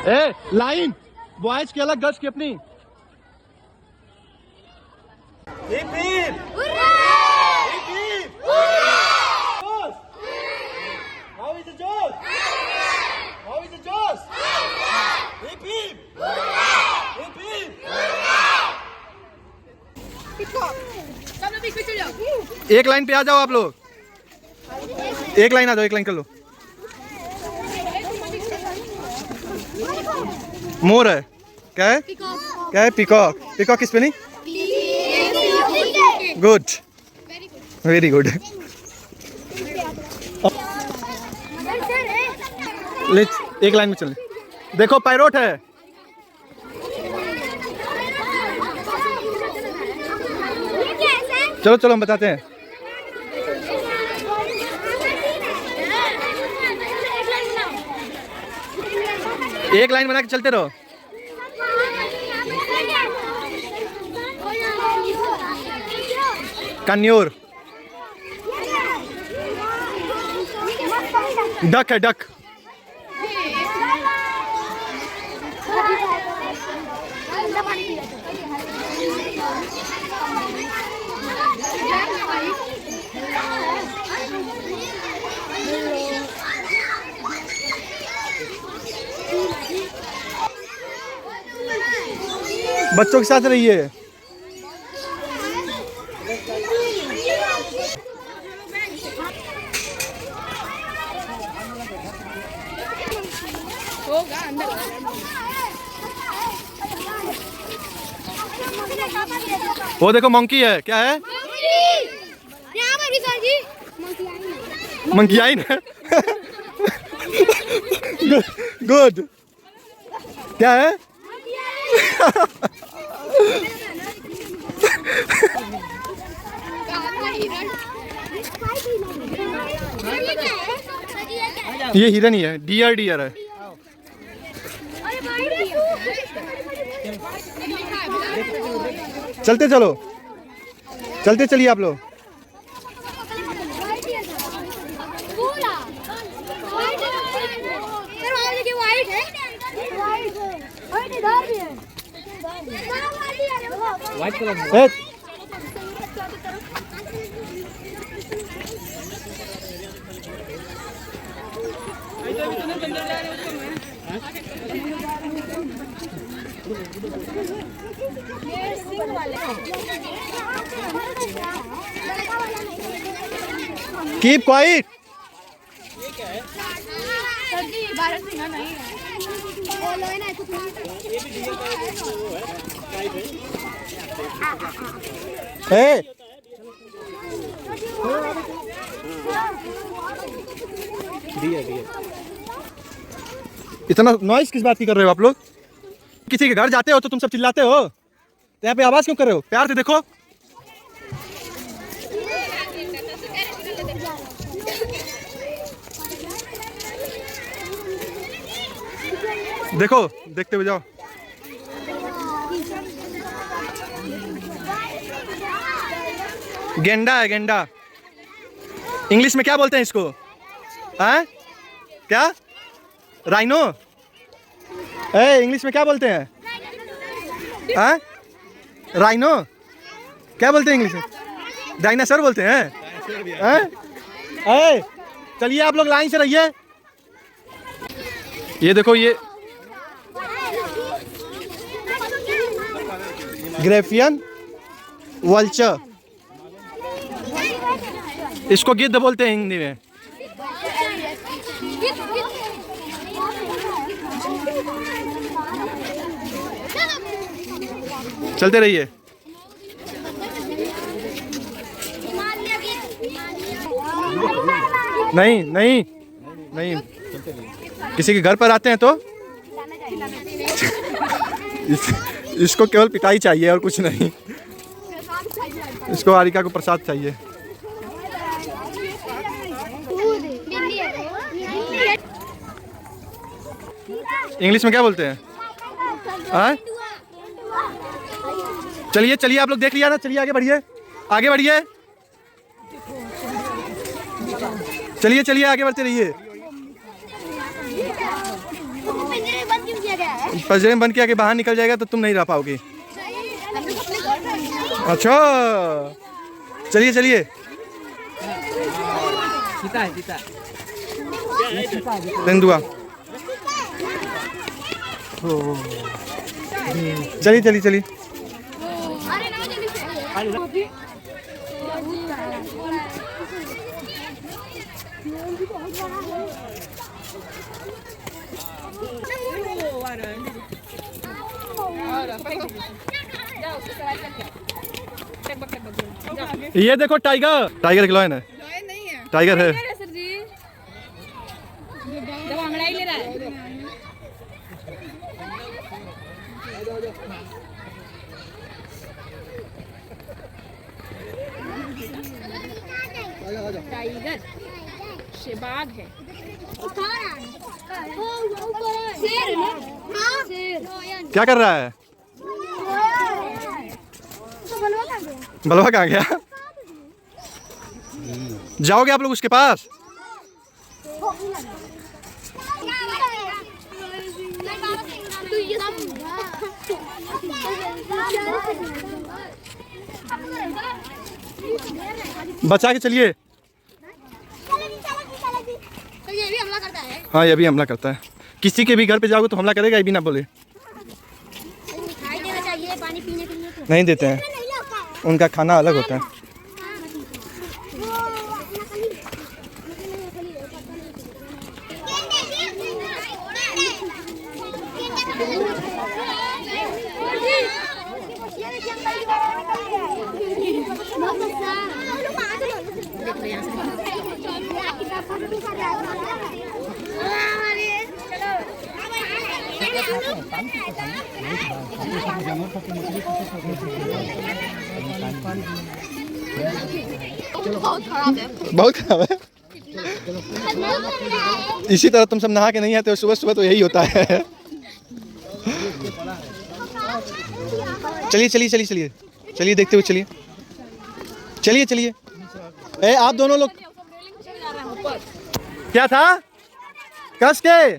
ए line, boys की अलग, girls की अपनी। एक लाइन पे आ जाओ आप लोग, एक लाइन आ जाओ, एक लाइन कर लो। मोर है, क्या है? क्या है? पिकॉक। पिकॉक की स्पेलिंग? Good, very good. ले एक लाइन में चले। देखो पैरोट है। चलो चलो हम बताते हैं। एक लाइन बना के चलते रहो। कन्योर, डक है, डक। बच्चों के साथ रहिए। वो देखो मंकी है, क्या है? मंकी आइन है। गुड, क्या है? ये हिरन ही है, डियर डियर है। चलते चलो, चलते चलिए आप लोग। White colour keep quiet. इतना नॉइस किस बात की कर रहे हो आप लोग? किसी के घर जाते हो तो तुम सब चिल्लाते हो, तो यहाँ पे आवाज क्यों कर रहे हो? प्यार से देखो। देखो, देखते हुए जाओ। गेंडा है, गेंडा। इंग्लिश में क्या बोलते हैं इसको? हैं? क्या? राइनो? इंग्लिश में क्या बोलते हैं? हैं? राइनो? क्या बोलते हैं इंग्लिश में? डायनासोर बोलते हैं। हैं? चलिए आप लोग लाइन से रहिए। ये देखो, ये ग्रेफियन वल्चर, इसको गिद्ध बोलते हैं हिंदी में। चलते रहिए। नहीं नहीं नहीं, किसी के घर पर आते हैं तो इसको केवल पिटाई चाहिए और कुछ नहीं। इसको हारिका को प्रसाद चाहिए। इंग्लिश में क्या बोलते हैं? हाँ? चलिए चलिए आप लोग देख लिया ना, चलिए आगे बढ़िए, आगे बढ़िए, चलिए चलिए आगे बढ़ते रहिए। पंजरे में बंद किया कि बाहर निकल जाएगा तो तुम नहीं रह पाओगी। अच्छा चलिए चलिए। तेंदुआ चलिए चलिए चलिए। ये देखो टाइगर, टाइगर एक लॉयन है। नहीं है, टाइगर है। सर जी जब अंगड़ा ही ले रहा है। टाइगर शेबाग है। शेर है। क्या कर रहा है? बलवा कहाँ गया? जाओगे आप लोग उसके पास? बचा के चलिए। तो ये भी हमला करता है। हाँ ये भी हमला करता है। किसी के भी घर पे जाओगे तो हमला करेगा, ये भी ना बोले। खाई देना चाहिए पानी पीने के लिए तो। नहीं देते हैं, नहीं लाता है। उनका खाना अलग होता है। बहुत खराब है। बहुत खराब है। इसी तरह तुम सब नहा के नहीं आते हो सुबह सुबह, तो यही होता है। चलिए चलिए चलिए चलिए चलिए, देखते हुए चलिए चलिए चलिए। ए आप दोनों लोग क्या था? कस के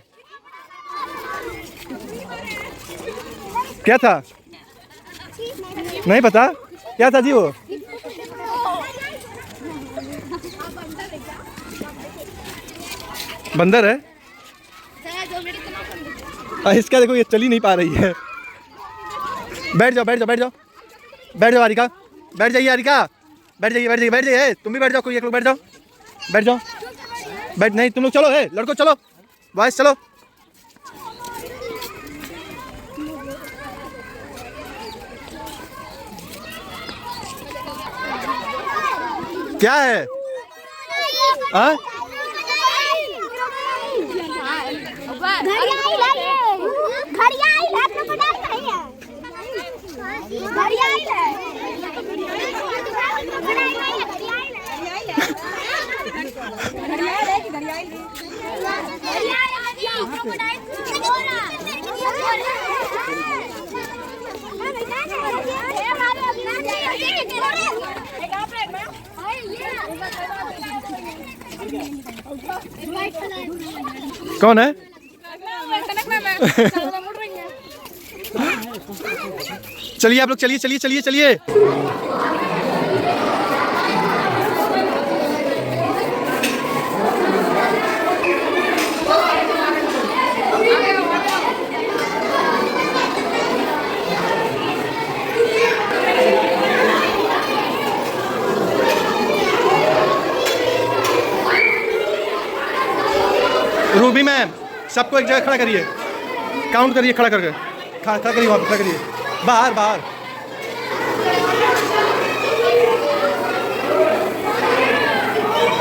क्या था? नहीं पता क्या था जी वो? बंदर है। इसका देखो ये चल ही नहीं पा रही है। बैठ जाओ बैठ जाओ बैठ जाओ बैठ जाओ हारिका, बैठ जाइए हारिका, बैठ जाइए बैठ जाइए बैठ जाइए। तुम भी बैठ जाओ, कोई एक लोग बैठ जाओ बैठ जाओ बैठ। नहीं तुम लोग चलो, है लड़को चलो, बॉयज चलो। क्या है? हाँ कौन है? चलिए आप लोग चलिए चलिए चलिए चलिए। रूबी मैम सबको एक जगह खड़ा करिए, काउंट करिए, खड़ा करके खड़ा करिए, वहाँ पे खड़ा करिए, बाहर बाहर।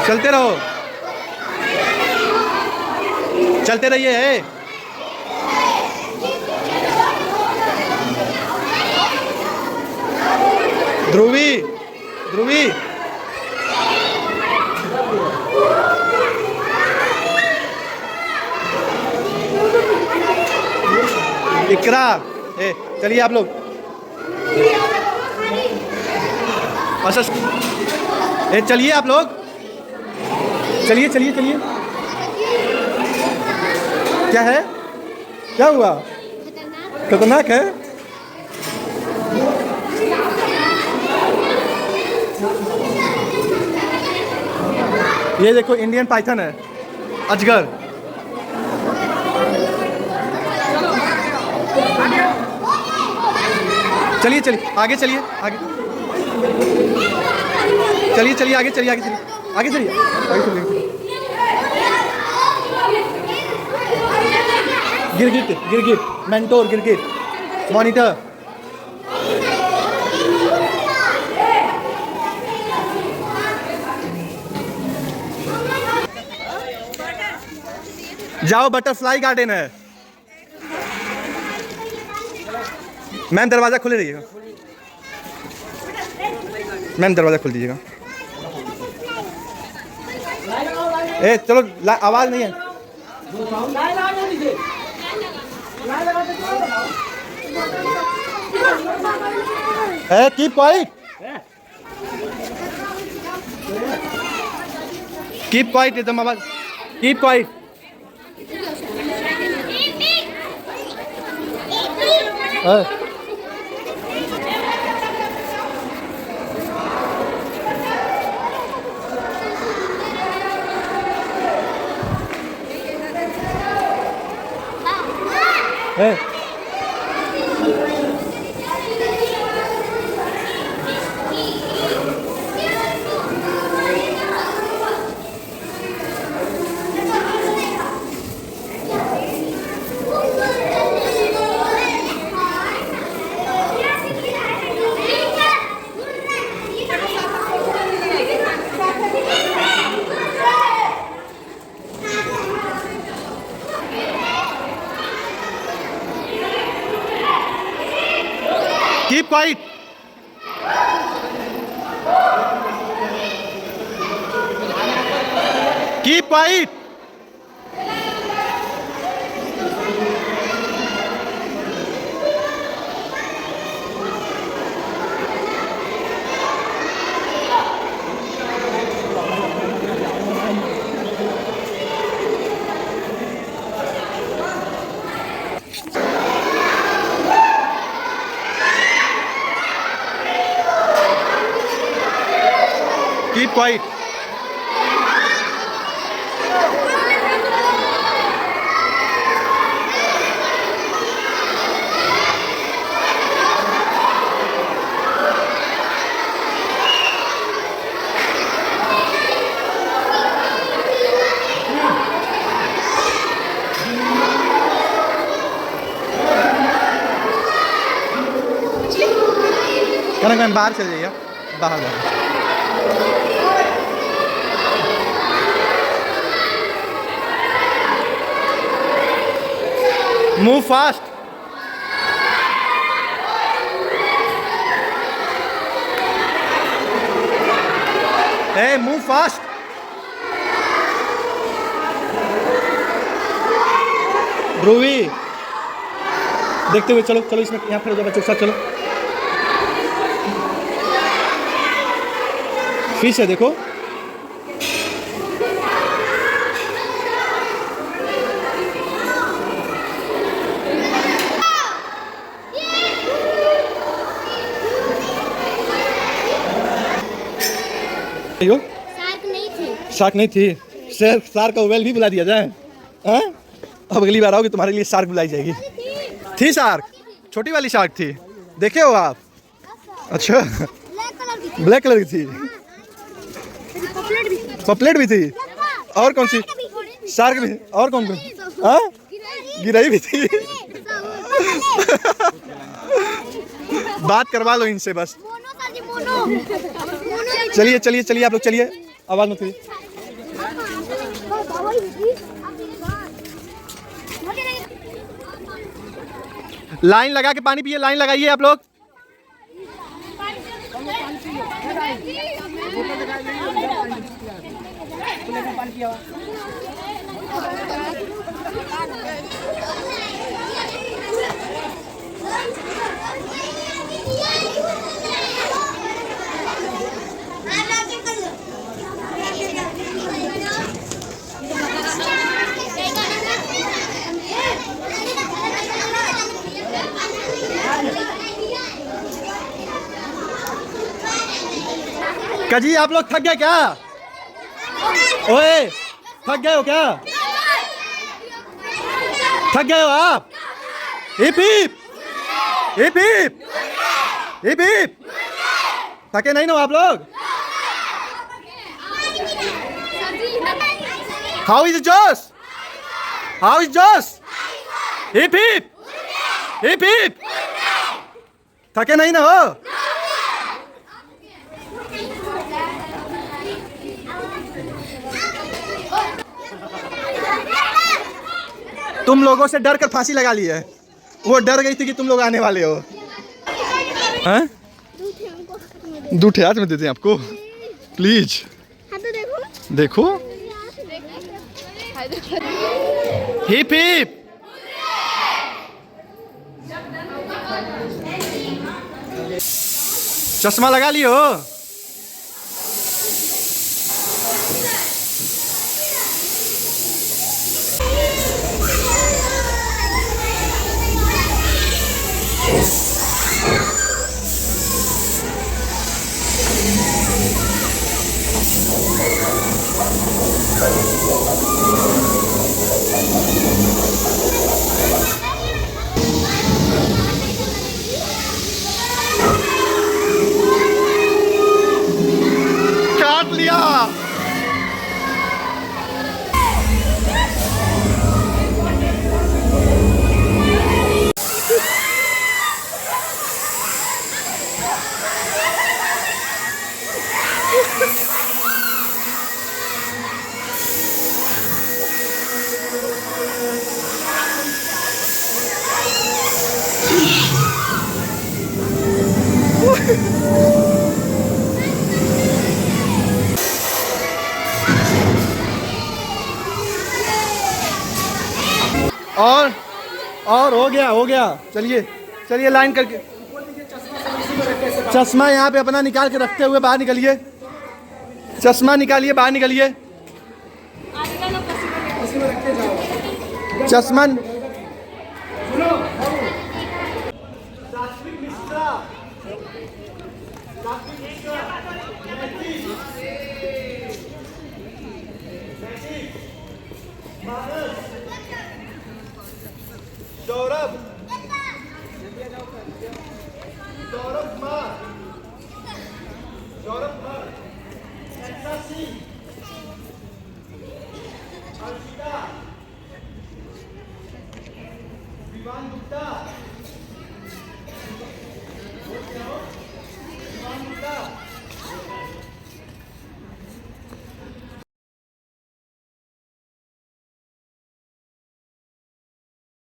चलते रहो, चलते रहिए। ध्रुवी ध्रुवी इकरा, चलिए आप लोग। अच्छा चलिए आप लोग, चलिए चलिए चलिए। क्या है? क्या हुआ? खतरनाक है। ये देखो इंडियन पाइथन है, अजगर। चलिए चलिए आगे चलिए, आगे चलिए, चलिए आगे चलिए, आगे चलिए, आगे चलिए, आगे चलिए। गिरगिट, गिरगिट, मेंटोर, गिरगिट, मॉनिटर। जाओ, बटरफ्लाई गार्डन है। मैम दरवाजा खुले रहिएगा, मैम दरवाजा खोल दीजिएगा। ए चलो, आवाज नहीं है। ए कीप क्वाइट, कीप क्वाइट, एकदम आवाज, keep quiet. Keep quiet. Keep quiet. Keep quiet. कनक बाहर चले जाइए, बाहर जाइए। Move fast. Hey, move fast. ध्रुवी, देखते हुए चलो, चलो इसमें यहाँ पर बच्चों के साथ चलो। फिश है देखो। शार्क नहीं थी, शार्क नहीं थी। शार्क का वेल भी बुला दिया जाए। हाँ? अब अगली बार आओगे तुम्हारे लिए शार्क बुलाई जाएगी। थी शार्क, छोटी वाली शार्क थी, देखे हो आप? अच्छा, ब्लैक कलर की थी। पपलेट भी थी। और कौन सी शार्क भी? और कौन कौन? हाँ, गिरई भी थी। बात करवा लो इनसे बस। चलिए चलिए चलिए, आप लोग चलिए, आवाज मत करिए। लाइन लगा के पानी पिए, लाइन लगाइए आप लोग। काजी आप लोग थक गए क्या? ओए थक गए हो क्या? थक गए हो आप? Hip hip hip hip hip hip. थके नहीं ना आप लोग? हाउ इज जोश? हाउ इज जोश? Hip hip hip hip. थके नहीं ना हो? तुम लोगों से डर कर फांसी लगा ली है। वो डर गई थी कि तुम लोग आने वाले हो। हैं? दूध हाथ में देते हैं आपको, प्लीज। हाँ तो देखो देखो हिप हिप। चश्मा लगा लियो। काट लिया। और हो गया। चलिए चलिए लाइन करके। चश्मा यहाँ पे अपना निकाल के रखते हुए बाहर निकलिए। चश्मा निकालिए, बाहर निकलिए। चश्मा सौरभ कुमार, सौरभ कुमार, अर्पिता, विवान गुप्ता।